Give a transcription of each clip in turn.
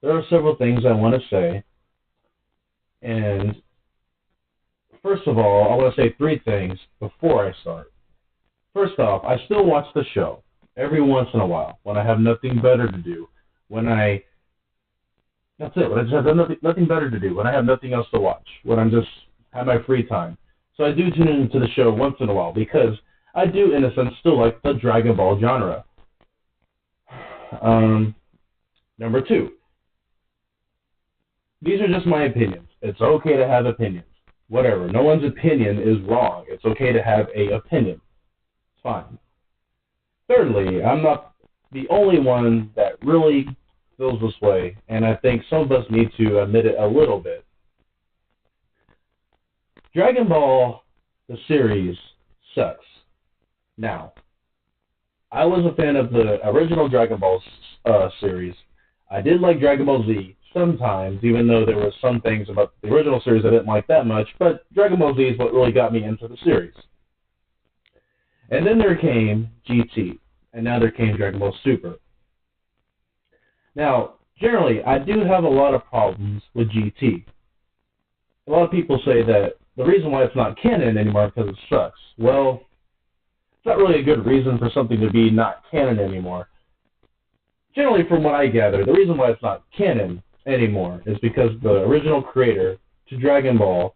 there are several things I want to say. And first of all, I want to say three things before I start. First off, I still watch the show every once in a while when I have nothing better to do. That's it. When I just have nothing better to do. When I have nothing else to watch. When I'm just have my free time. So I do tune into the show once in a while because I do, in a sense, still like the Dragon Ball genre. Number two, these are just my opinions. It's okay to have opinions. Whatever. No one's opinion is wrong. It's okay to have a opinion. It's fine. Thirdly, I'm not the only one that really feels this way, and I think some of us need to admit it a little bit. Dragon Ball, the series, sucks. Now, I was a fan of the original Dragon Ball series. I did like Dragon Ball Z sometimes, even though there were some things about the original series I didn't like that much, but Dragon Ball Z is what really got me into the series. And then there came GT, and now there came Dragon Ball Super. Now, generally, I do have a lot of problems with GT. A lot of people say that the reason why it's not canon anymore is because it sucks. Well, it's not really a good reason for something to be not canon anymore. Generally, from what I gather, the reason why it's not canon anymore is because the original creator to Dragon Ball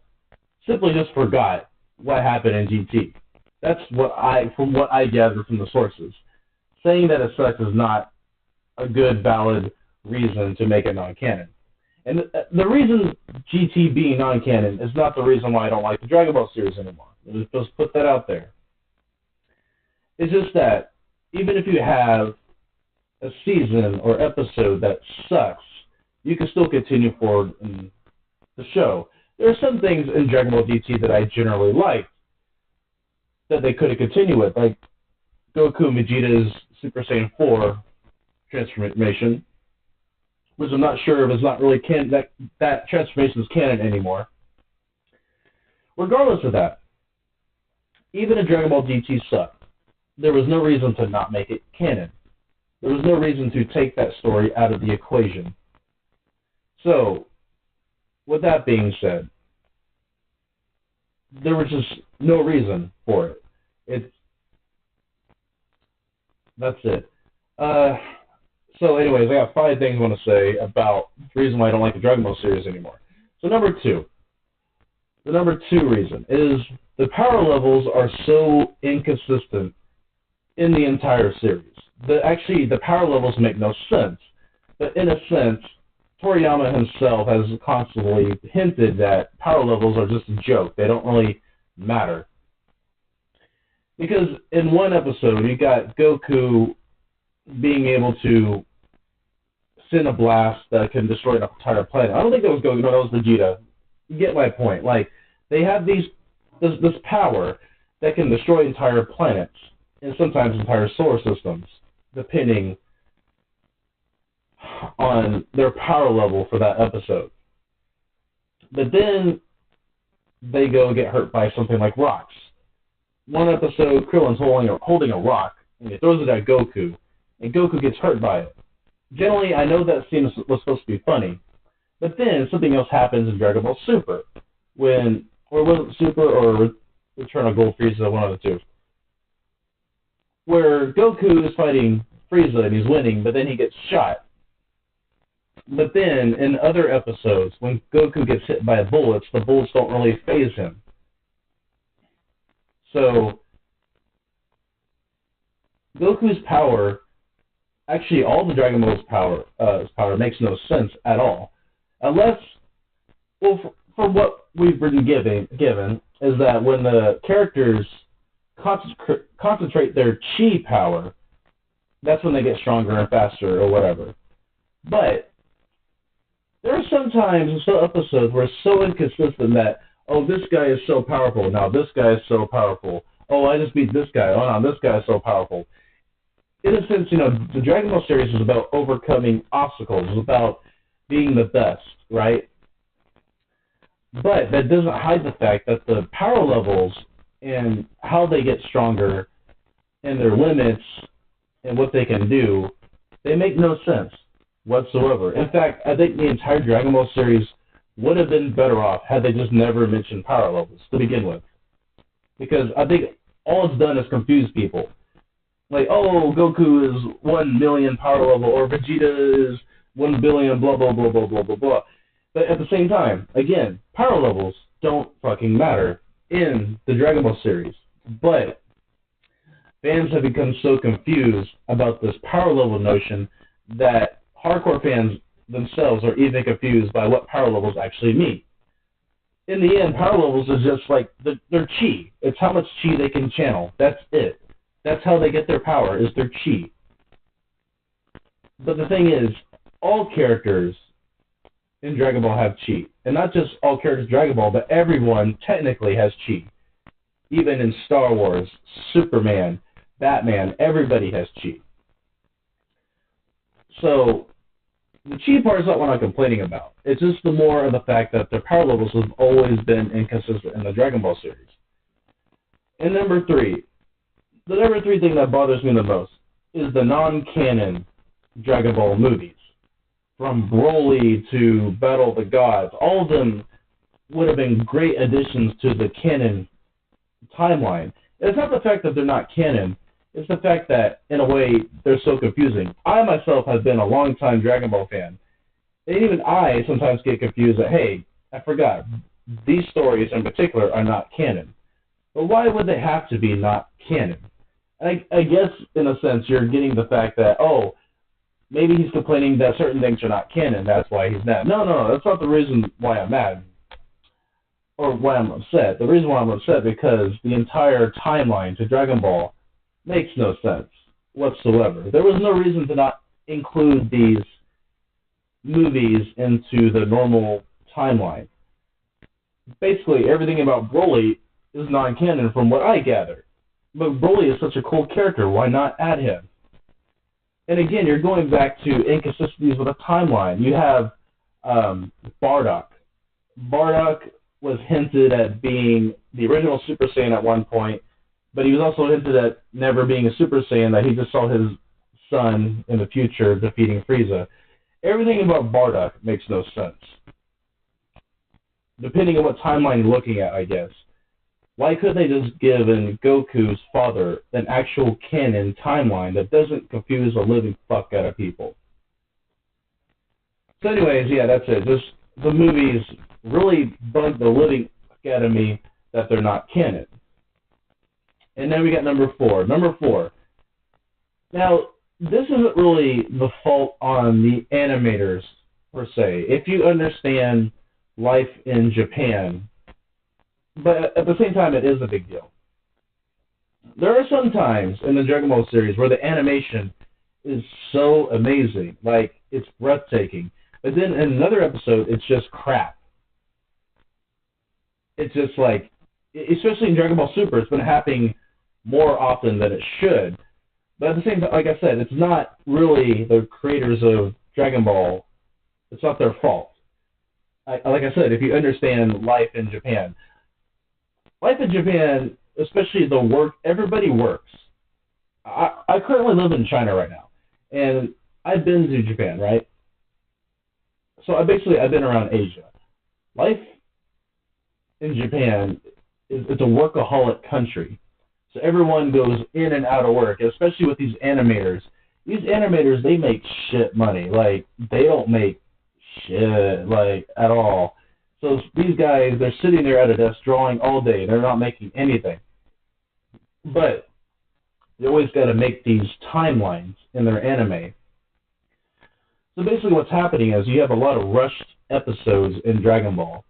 simply just forgot what happened in GT. That's from what I gather from the sources. Saying that it sucks is not a good, valid reason to make it non-canon. And the reason GT being non-canon is not the reason why I don't like the Dragon Ball series anymore. Let's put that out there. It's just that even if you have a season or episode that sucks, you can still continue forward in the show. There are some things in Dragon Ball GT that I generally liked that they could have continued with, like Goku and Vegeta's Super Saiyan 4 transformation, which I'm not sure if it's not really canon, that transformation is canon anymore. Regardless of that, even if Dragon Ball GT sucked, there was no reason to not make it canon. There was no reason to take that story out of the equation. So, with that being said, there was just no reason for it. That's it. So anyways, I got 5 things I want to say about the reason why I don't like the Dragon Ball series anymore. So the number two reason is the power levels are so inconsistent in the entire series. The power levels make no sense. But in a sense, Toriyama himself has constantly hinted that power levels are just a joke. They don't really matter. Because in one episode, you got Goku being able to send a blast that can destroy an entire planet. I don't think that was Goku. No, that was Vegeta. You get my point. Like, they have this power that can destroy entire planets and sometimes entire solar systems, depending on their power level for that episode. But then they go get hurt by something like rocks. One episode, Krillin's holding a rock, and he throws it at Goku, and Goku gets hurt by it. Generally, I know that scene was supposed to be funny, but then something else happens in Dragon Ball Super, or was it Super or Return of Gold Frieza, one of the two, where Goku is fighting Frieza and he's winning, but then he gets shot. But then, in other episodes, when Goku gets hit by bullets, the bullets don't really faze him. So, Goku's power, actually all the Dragon Ball's power makes no sense at all. Unless, well, for what we've been given, is that when the characters concentrate their chi power, that's when they get stronger and faster or whatever. But there are sometimes some episodes where it's so inconsistent that, oh, this guy is so powerful. Now this guy is so powerful. Oh, I just beat this guy. Oh, no, this guy is so powerful. In a sense, the Dragon Ball series is about overcoming obstacles. It's about being the best, right? But that doesn't hide the fact that the power levels and how they get stronger and their limits and what they can do, they make no sense. whatsoever. In fact, I think the entire Dragon Ball series would have been better off had they just never mentioned power levels to begin with. Because I think all it's done is confuse people. Like, oh, Goku is 1 million power level, or Vegeta is 1 billion, blah, blah, blah, blah, blah, blah, blah. But at the same time, again, power levels don't fucking matter in the Dragon Ball series. But fans have become so confused about this power level notion that hardcore fans themselves are even confused by what power levels actually mean. In the end, power levels is just like their chi. It's how much chi they can channel. That's it. That's how they get their power, is their chi. But the thing is, all characters in Dragon Ball have chi. And not just all characters in Dragon Ball, but everyone technically has chi. Even in Star Wars, Superman, Batman, everybody has chi. So, the chi part is not what I'm complaining about. It's just the more of the fact that their power levels have always been inconsistent in the Dragon Ball series. And number three, the number three thing that bothers me the most is the non-canon Dragon Ball movies. From Broly to Battle of the Gods, all of them would have been great additions to the canon timeline. It's not the fact that they're not canon, it's the fact that, in a way, they're so confusing. I myself have been a long-time Dragon Ball fan, and even I sometimes get confused that, hey, I forgot, these stories in particular are not canon. But why would they have to be not canon? I guess, in a sense, you're getting the fact that, oh, maybe he's complaining that certain things are not canon, that's why he's mad. No, that's not the reason why I'm mad, or why I'm upset. The reason why I'm upset is because the entire timeline to Dragon Ball makes no sense whatsoever. There was no reason to not include these movies into the normal timeline. Basically, everything about Broly is non-canon from what I gather. But Broly is such a cool character, why not add him? And again, you're going back to inconsistencies with a timeline. You have Bardock. Bardock was hinted at being the original Super Saiyan at one point, but he was also hinted at never being a Super Saiyan, that he just saw his son in the future defeating Frieza. Everything about Bardock makes no sense. Depending on what timeline you're looking at, I guess. Why couldn't they just give Goku's father an actual canon timeline that doesn't confuse the living fuck out of people? So anyways, yeah, that's it. Just the movies really bug the living fuck out of me that they're not canon. And then we got number four. Number four. Now, this isn't really the fault on the animators, per se. If you understand life in Japan, but at the same time, it is a big deal. There are some times in the Dragon Ball series where the animation is so amazing, like it's breathtaking. But then in another episode, it's just crap. It's just like, especially in Dragon Ball Super, it's been happening more often than it should. But at the same time, like I said, it's not really the creators of Dragon Ball. It's not their fault. Like I said, if you understand life in Japan, especially the work, everybody works. I currently live in China right now, and I've been to Japan, right? So I've been around Asia. Life in Japan it's a workaholic country. So everyone goes in and out of work, especially with these animators. These animators, they make shit money. Like, they don't make shit, like, at all. So these guys, they're sitting there at a desk drawing all day. They're not making anything. But they always got to make these timelines in their anime. So basically what's happening is you have a lot of rushed episodes in Dragon Ball.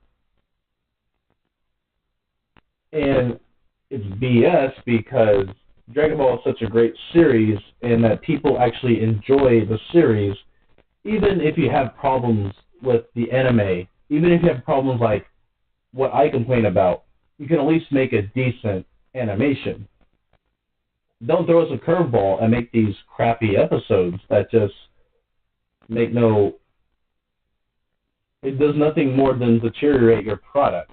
And it's BS because Dragon Ball is such a great series and that people actually enjoy the series, even if you have problems with the anime, even if you have problems like what I complain about, you can at least make a decent animation. Don't throw us a curveball and make these crappy episodes that just make no... It does nothing more than deteriorate your product.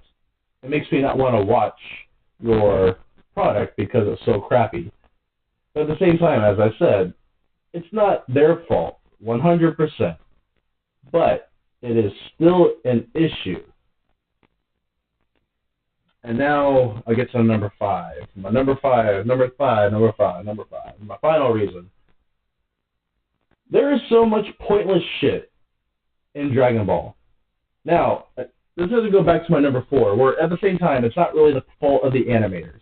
It makes me not want to watch your product because it's so crappy. But at the same time, as I said, it's not their fault, 100%. but it is still an issue. And now I get to number five. My number five. My final reason. There is so much pointless shit in Dragon Ball. Now, this doesn't go back to my number four, where at the same time, it's not really the fault of the animators.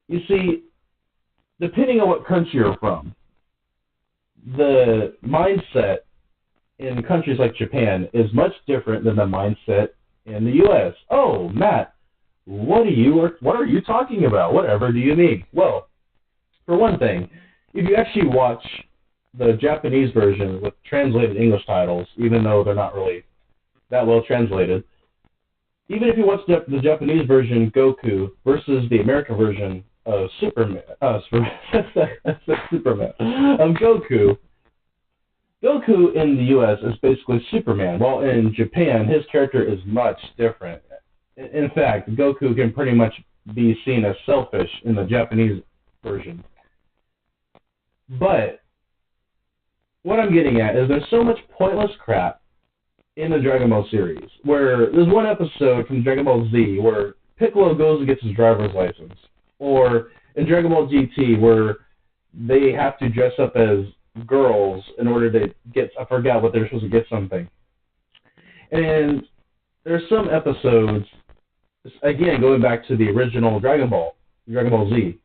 You see, depending on what country you're from, the mindset in countries like Japan is much different than the mindset in the U.S. Oh, Matt, what are you talking about? Whatever do you mean? Well, for one thing, if you actually watch the Japanese version with translated English titles, even though they're not really that well translated, even if you watch the Japanese version Goku versus the American version of Superman, Goku in the U.S. is basically Superman, while in Japan, his character is much different. In fact, Goku can pretty much be seen as selfish in the Japanese version. But what I'm getting at is there's so much pointless crap in the Dragon Ball series, where there's one episode from Dragon Ball Z where Piccolo goes and gets his driver's license, or in Dragon Ball GT where they have to dress up as girls in order to get, I forgot what they're supposed to get something. And there's some episodes, again, going back to the original Dragon Ball Z,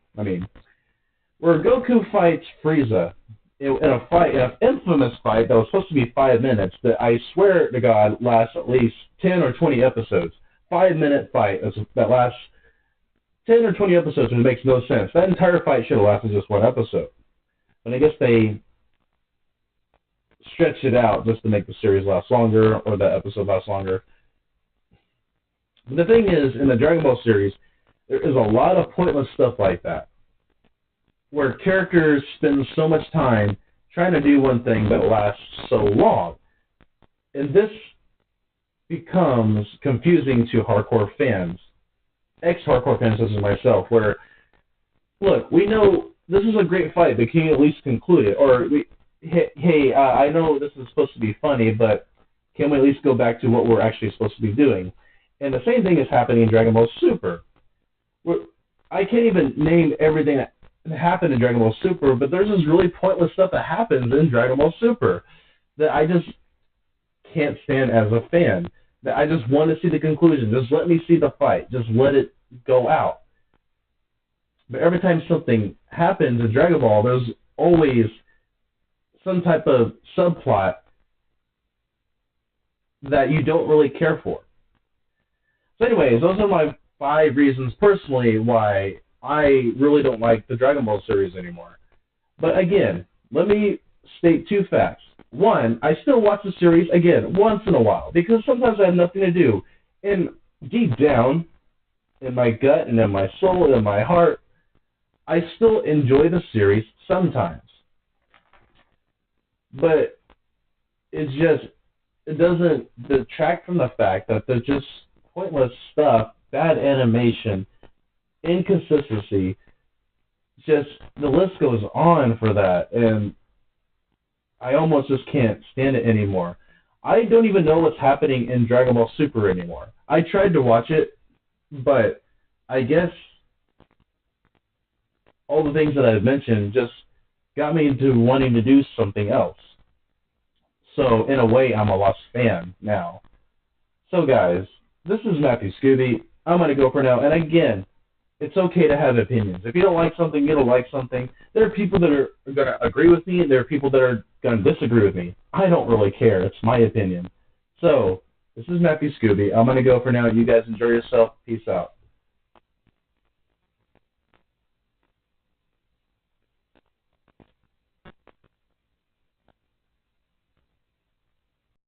where Goku fights Frieza in a fight, an infamous fight that was supposed to be 5 minutes, that I swear to God lasts at least 10 or 20 episodes. 5-minute fight that lasts 10 or 20 episodes, and it makes no sense. That entire fight should have lasted just one episode. But I guess they stretched it out just to make the series last longer, or the episode last longer. But the thing is, in the Dragon Ball series, there is a lot of pointless stuff like that, where characters spend so much time trying to do one thing that lasts so long. And this becomes confusing to hardcore fans, ex-hardcore fans such as myself, where, look, we know this is a great fight, but can you at least conclude it? Or, hey, I know this is supposed to be funny, but can we at least go back to what we're actually supposed to be doing? And the same thing is happening in Dragon Ball Super. I can't even name everything that happened in Dragon Ball Super, but there's this really pointless stuff that happens in Dragon Ball Super that I just can't stand as a fan. That I just want to see the conclusion. Just let me see the fight. Just let it go out. But every time something happens in Dragon Ball, there's always some type of subplot that you don't really care for. So anyways, those are my 5 reasons personally why I really don't like the Dragon Ball series anymore. But again, let me state 2 facts. 1, I still watch the series, again, once in a while, because sometimes I have nothing to do. And deep down, in my gut and in my soul and in my heart, I still enjoy the series sometimes. But it doesn't detract from the fact that there's just pointless stuff, bad animation, inconsistency, just the list goes on for that, and I almost just can't stand it anymore. I don't even know what's happening in Dragon Ball Super anymore. I tried to watch it, but I guess all the things that I've mentioned just got me into wanting to do something else. So, in a way, I'm a lost fan now. So, guys, this is Matthew Scooby. I'm going to go for now. And again, it's okay to have opinions. If you don't like something, you don't like something. There are people that are going to agree with me, and there are people that are going to disagree with me. I don't really care. It's my opinion. So, this is Matthew Scooby. I'm going to go for now. You guys enjoy yourself. Peace out.